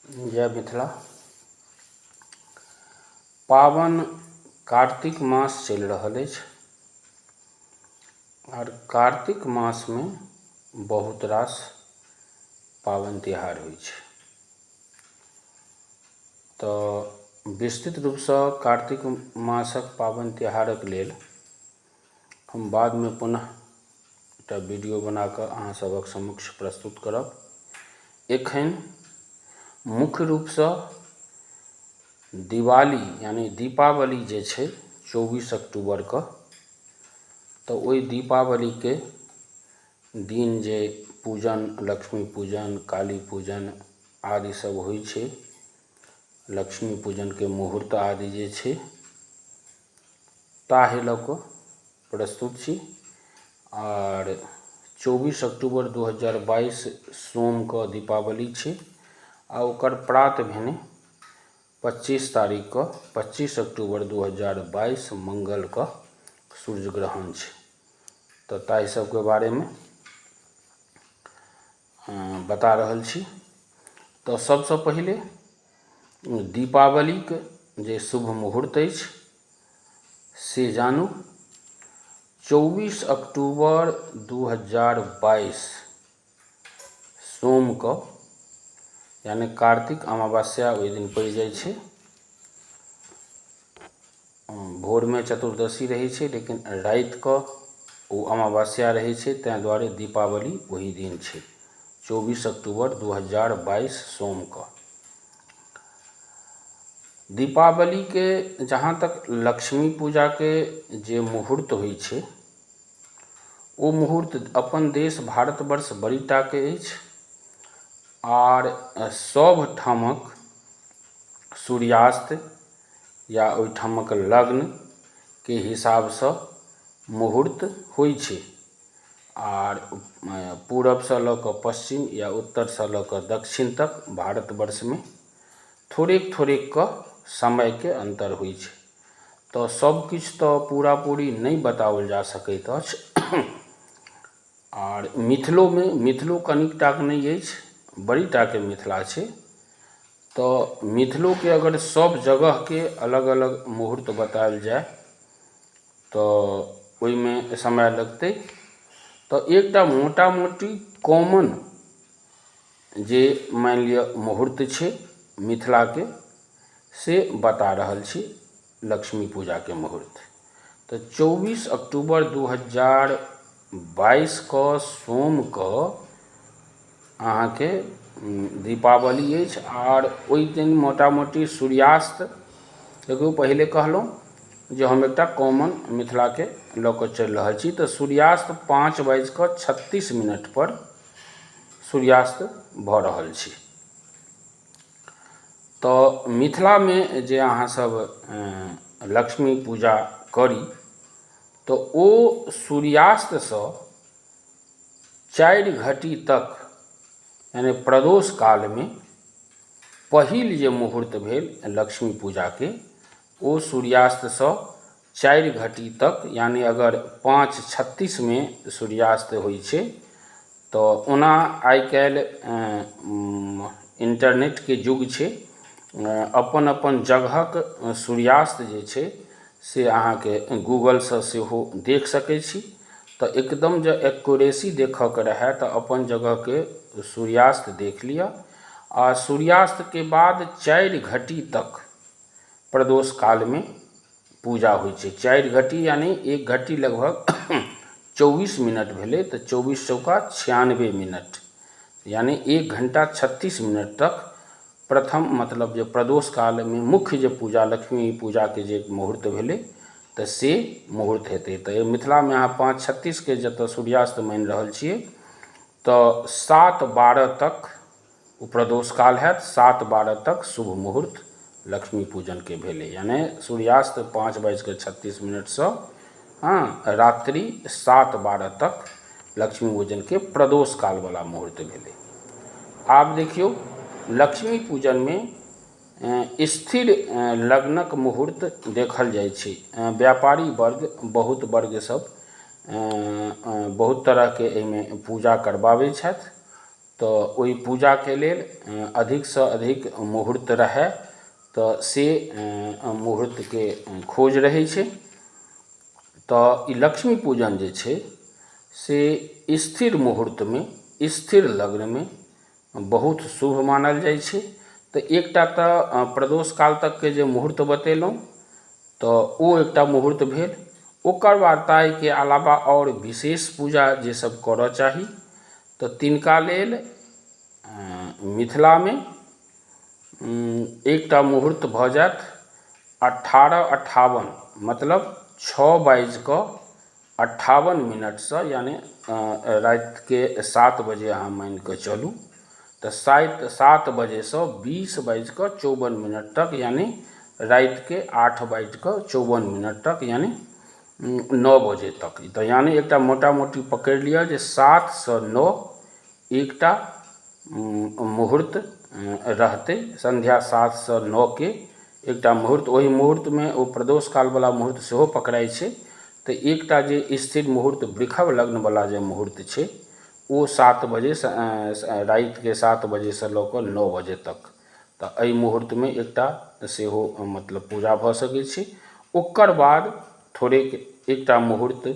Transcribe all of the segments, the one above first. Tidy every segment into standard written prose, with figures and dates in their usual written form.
जय मिथिला। पावन कार्तिक मास चलि रहल अछि और कार्तिक मास में बहुत रास पावन तिहार होइ छै। तो विस्तृत रूप से कार्तिक मासक पावन तिहारक लेल हम बाद में पुनः एकटा वीडियो बना कऽ अहाँ सभक समक्ष प्रस्तुत करब। एखन मुख्य रूप से दिवाली यानी दीपावली जे छै 24 अक्टूबर के, तो ओहि दीपावली के दिन जे पूजन, लक्ष्मी पूजन, काली पूजन आदि सब होइ छै, लक्ष्मी पूजन के मुहूर्त आदि जे छै ताहि लऽ कऽ प्रस्तुत छी। और 24 अक्टूबर 2022 सोम के दीपावली छै आ ओकर प्रात भेने 25 तारीख को 25 अक्टूबर 2022 मंगल का सूर्य ग्रहण छै। तो ताहि सब के बारे में बता रहल छी। तो सबसे पहले दीपावली के जे शुभ मुहूर्त अछि से जानू। 24 अक्टूबर 2022 सोम को यानी कार्तिक अमावस्या ओहि दिन पड़ जाय छै। भोर में चतुर्दशी रही छै, लेकिन रात को वो अमावस्या रही छै, तै द्वारे दीपावली वही दिन छै 24 अक्टूबर 2022 सोम को। दीपावली के जहाँ तक लक्ष्मी पूजा के जे मुहूर्त होइ छै, वो मुहूर्त अपन देश भारतवर्ष बड़ीटा के अछि और सब ठामक सूर्यास्त या ओहिठामक लग्न के हिसाब से मुहूर्त होइ छै। और पूरब से लऽ कऽ पश्चिम या उत्तर से लऽ कऽ दक्षिण तक भारतवर्ष में थोड़ेक के समय के अंतर होइ छै। तो सब किछु तो पूरा पूरी नहीं बताओल जा सकैत अछि। और मिथिलो कनिकटा के नहीं अछि, बड़ीटा के मिथिला छै। तो मिथिलो के अगर सब जगह के अलग अलग मुहूर्त बतायल जाए तो ओहि में समय लगते। तो एकटा मोटा मोटी कॉमन जे मान लिया मुहूर्त छै मिथिला के से बता रहल छी, लक्ष्मी पूजा के मुहूर्त। तो 24 अक्टूबर 2022 को सोम को अहाँ के दीपावली अछि और ओहि दिन मोटा मोटी सूर्यास्त। देखो पहले कहलहुँ जे हम एकटा कॉमन मिथिला के लऽ कऽ चलि रहल छी। तो सूर्यास्त 5:36 पर सूर्यास्त भऽ रहल छी। तो मिथिला में जे अहाँ सब लक्ष्मी पूजा करी तो ओ सूर्यास्त से 4 घटी तक यानी प्रदोष काल में पहिल जे मुहूर्त भेल लक्ष्मी पूजा के, ओ सूर्यास्त से 4 घटी तक यानी अगर 5:36 में सूर्यास्त होइ छै तो ओना आइ काल्हि इंटरनेट के युग छै, अपन अपन जगहक सूर्यास्त जे छै से अहाँ के गूगल से सेहो देख सकै छी। तो एकदम जो एक्यूरेसी देखऽ के रहे तो अपन जगह के सूर्यास्त देख लिया। और सूर्यास्त के बाद 4 घटी तक प्रदोष काल में पूजा होइ छै। 4 घटी यानी 1 घटी लगभग 24 मिनट भेले, तो 24 चौका 96 मिनट यानी 1 घंटा 36 मिनट तक प्रथम मतलब जो प्रदोष काल में मुख्य जो पूजा लक्ष्मी पूजा के जे मुहूर्त भेले तो से मुहूर्त हेतै। तो मिथिला में अहाँ 5:36 के जतऽ सूर्यास्त मान रहल छियै तो 7:12 तक वो प्रदोष काल है, 7:12 तक शुभ मुहूर्त लक्ष्मी पूजन के भेले। यानी सूर्यास्त 5:36 से रात्रि 7:12 तक लक्ष्मी पूजन के प्रदोष काल वाला मुहूर्त भेले। आप देखियो लक्ष्मी पूजन में स्थिर लग्नक मुहूर्त देखल जाय छै। व्यापारी वर्ग बहुत वर्ग सब बहुत तरह के एहिमे पूजा करबाबै छथि। तो ओई पूजा के लेल अधिक से अधिक मुहूर्त रहे तो से मुहूर्त के खोज रहे छे। तो ई लक्ष्मी पूजन जे छे से स्थिर मुहूर्त में स्थिर लग्न में बहुत शुभ मानल जाय छे। तो एकटा तो प्रदोष काल तक के जे मुहूर्त बतेलहुँ तो ओ एकटा मुहूर्त भेल। ओकर बाद ताहि के अलावा और विशेष पूजा जे सब करऽ चाही तो तिनका लेल मिथिला में एकटा मुहूर्त भ जायत 18:58 मतलब 6:58 से यानी रात के 7 बजे अहाँ मान के चलू तो 7 बजे से 20:54 तक यानी रात के 8:54 तक यानी 9 बजे तक। तो यानी एकटा मोटा मोटी पकड़ लिया जे 7 से 9 एकटा मुहूर्त रहते। संध्या 7 से 9 के एकटा मुहूर्त, वही मुहूर्त में वो प्रदोष काल वाला मुहूर्त सेहो पकड़ाई छे। तो एकटा जे स्थिर मुहूर्त वृषभ लग्न वाला जे मुहूर्त छे वो 7 बजे से रात के 7 बजे से लऽ कऽ 9 बजे तक। तो एहि मुहूर्त में एकटा सेहो मतलब पूजा भ सकै छै। ओकर बाद थोड़ेक एकटा मुहूर्त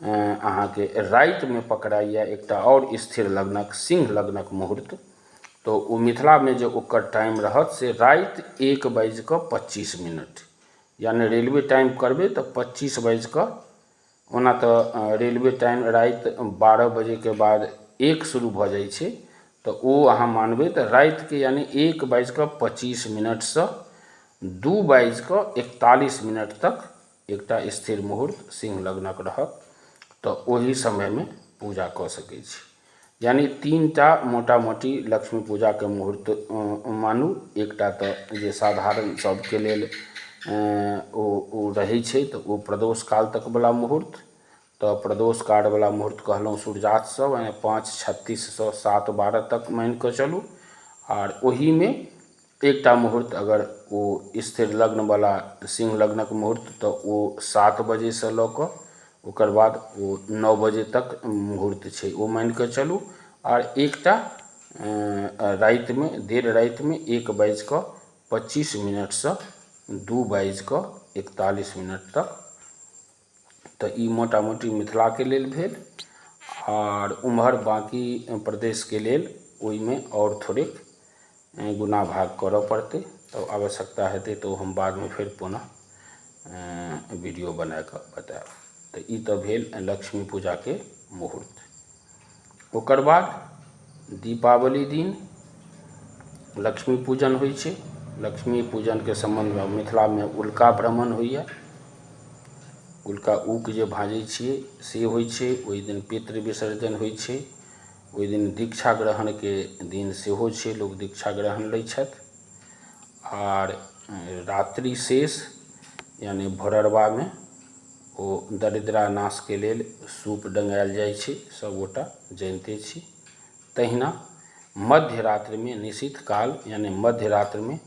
अहाँ के रात में पकड़ाइया एकटा और स्थिर लग्नक सिंह लग्नक मुहूर्त। तो वो मिथिला में जो ओकर टाइम रहत से रात 1:25 यानी रेलवे टाइम करबे तो 25 ओना तो रेलवे टाइम रात 12 बजे के बाद 1 शुरू भ जाय छे। तो वो अहाँ मानबे तो रात के यानी 1:25 से 2:41 तक एकटा स्थिर मुहूर्त सिंह लग्नक रहत। तो वही समय में पूजा क सकै छी। यानी 3टा मोटा मोटी लक्ष्मी पूजा के मुहूर्त मानू। एकटा तो जे साधारण सबके लेल ओ रहै छै तो वो प्रदोष काल तक वाला मुहूर्त। तो प्रदोष काल वाला मुहूर्त कहलहुँ सूर्यास्त से 5:36 से 7:12 तक मान के चलू। और वही में एकटा मुहूर्त अगर वो स्थिर लग्न वाला सिंह लग्नक मुहूर्त तो वो 7 बजे से लऽ कऽ ओकर बाद वो 9 बजे तक मुहूर्त छे वो मान के चलू। और एकटा रात में देर रात में 1:25 से 2:41 तक। तो ई मोटा मोटी मिथिला के लेल भेल। और उम्हर बाकी प्रदेश के लेल ओई में और थोड़ेक गुना भाग करऽ पड़ते। तो आवश्यकता हेतै तो हम बाद में फिर पुनः वीडियो बना के बताएब। तो ई तो भेल लक्ष्मी पूजा के मुहूर्त। ओकर बाद दीपावली दिन लक्ष्मी पूजन होइ छै। लक्ष्मी पूजन के संबंध में मिथिला में उल्का भ्रमण होइया। उल्का उक जे भाजै छियै से होइ छै। ओहि दिन पितृ विसर्जन होइ छै। ओहि दिन दीक्षा ग्रहण के दिन सेहो छै, लोग दीक्षा ग्रहण लै छथि। और रात्रि शेष यानी भोररबा में ओ दरिद्रा नाश के लेल सूप डंगायल जाइ छै, सबगोटा जानिते छी। तहिना मध्य रात्रि में निशित काल यानी मध्य रात्रि में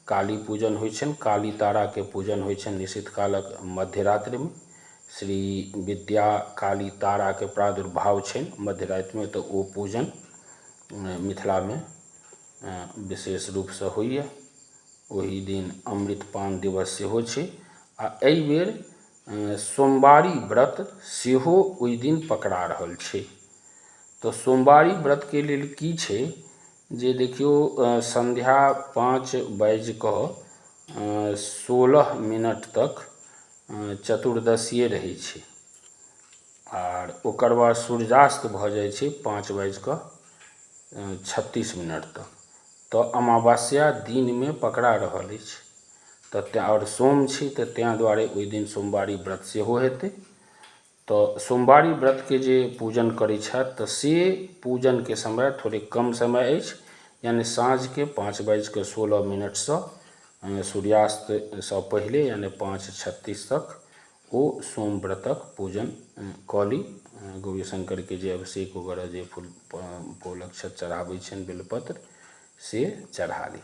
काली पूजन होइ छनि। काली तारा के पूजन होइ छनि निशित कालक मध्य रात्रि में। श्री विद्या काली तारा के प्रादुर्भाव छनि मध्य राति में। तो वो पूजन मिथिला में विशेष रूप से होइया। वही दिन अमृतपान दिवस सेहो छै। आ एहि बेर सोमवारी व्रत सेहो ओहि दिन पकड़ा रहल छै। तो सोमवारी व्रत के लेल की छै जे देखियो संध्या 5:16 तक चतुर्दशीये रहै छै। और ओकर बाद सूर्यास्त भ जाय छै 5:36 तक। तो अमावस्या दिन में पकड़ा रहल अछि। तो और सोम छै तो तैं दुआरे ओहि दिन सोमवारी व्रत सेहो हेतै। तो सोमवारी व्रत के जे पूजन करै छथि तो से पूजन के समय थोड़े कम समय अछि। यानी साँझ के 5:16 से सूर्यास्त से पहले यानी 5:36 तक वो सोम व्रतक पूजन कऽ ली। गौरी शंकर के जे अभिषेक वगैरह जे फूल अक्षत चढ़ाबै छनि बेलपत्र से चढ़ा ली।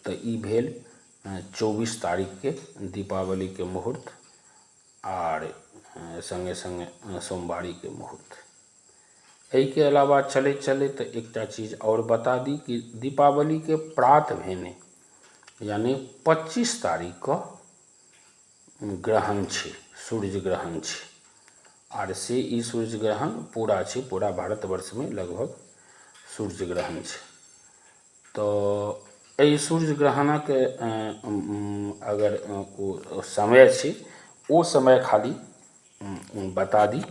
तो ई भेल 24 तारीख के दीपावली के मुहूर्त और संगे संगे सोमवारी के मुहूर्त। एहि के अलावा चलैत चलैत एकटा चीज और बता दी कि दीपावली के प्रात भेने यानी 25 तारीख को ग्रहण छै, सूर्य ग्रहण छै। आर से ई सूर्य ग्रहण पूरा छै, पूरा भारतवर्ष में लगभग सूर्य ग्रहण छै। तो एहि सूर्य ग्रहणक अगर ओ समय छै, ओ समय खाली बता दी।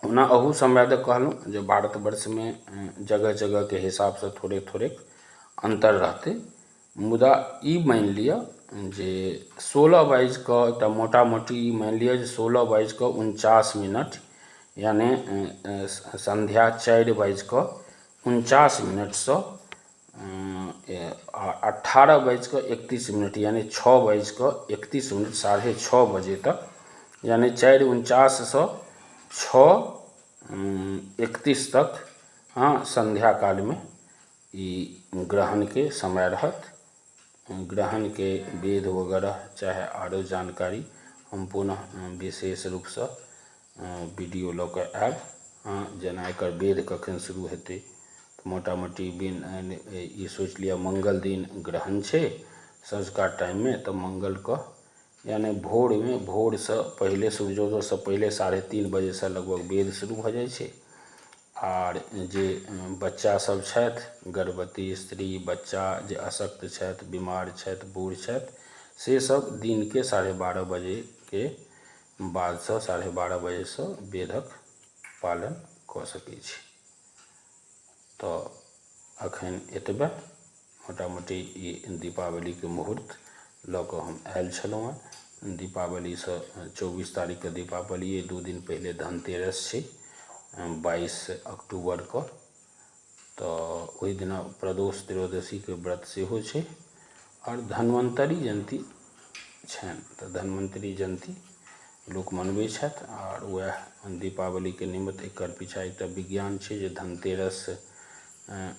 ओना अहू समय दे कहलहुँ जे भारतवर्ष में जगह जगह के हिसाब से थोड़े थोड़े अंतर रहते, मुदा ई मान लिया जे 16:22 क एकटा मोटा मोटी मान लिया जे 16:49 यानी संध्या 4:49 से 18:31 यानी 6:31 6:30 बजे तक यानी 4:49 से 6:31 तक हाँ संध्या काल में ई ग्रहण के समय रहत। ग्रहण के वेद वगैरह चाहे आरो जानकारी हम पुनः विशेष रूप से वीडियो लऽ कऽ आएब। हाँ जेना एकर वेद कखन शुरू हेतै तऽ मोटा मोटी दिन ई सोचि लिअ मंगल दिन ग्रहण छै सँझुका टाइम में, तऽ मंगल को यानी भोर में, भोर से पहले सूर्योदय से पहले 3:30 बजे से लगभग वेद शुरू भऽ जाइ छै। आर जे बच्चा सब छथि, गर्भवती स्त्री, बच्चा जे अशक्त छथि, बीमार छथि, बूढ़ छथि, से सब दिन के 12:30 बजे के बाद से 12:30 बजे से वेदक पालन कऽ सकै छी। तो अखन एतबे मोटा मोटी ई दीपावली के मुहूर्त लऽ कऽ हम आयल छलहुँ हैं। दीपावली से 24 तारीख के दीपावली, 2 दिन पहले धनतेरस छै 22 अक्टूबर को। तो ओहि दिना प्रदोष त्रयोदशी के व्रत सेहो छै और धन्वंतरी जयंती छनि, तऽ धन्वंतरी जयंती लोक मनबै छथि। और वह दीपावली के निमित्त एकर पीछा एकटा विज्ञान छै जे धनतेरस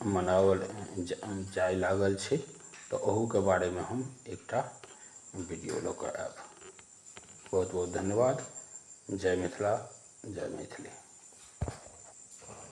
मनावल जाय लागल छै, तो ओहू के बारे में हम एकटा वीडियो लऽ कऽ आएब। बहुत बहुत धन्यवाद। जय मिथिला, जय मैथिली।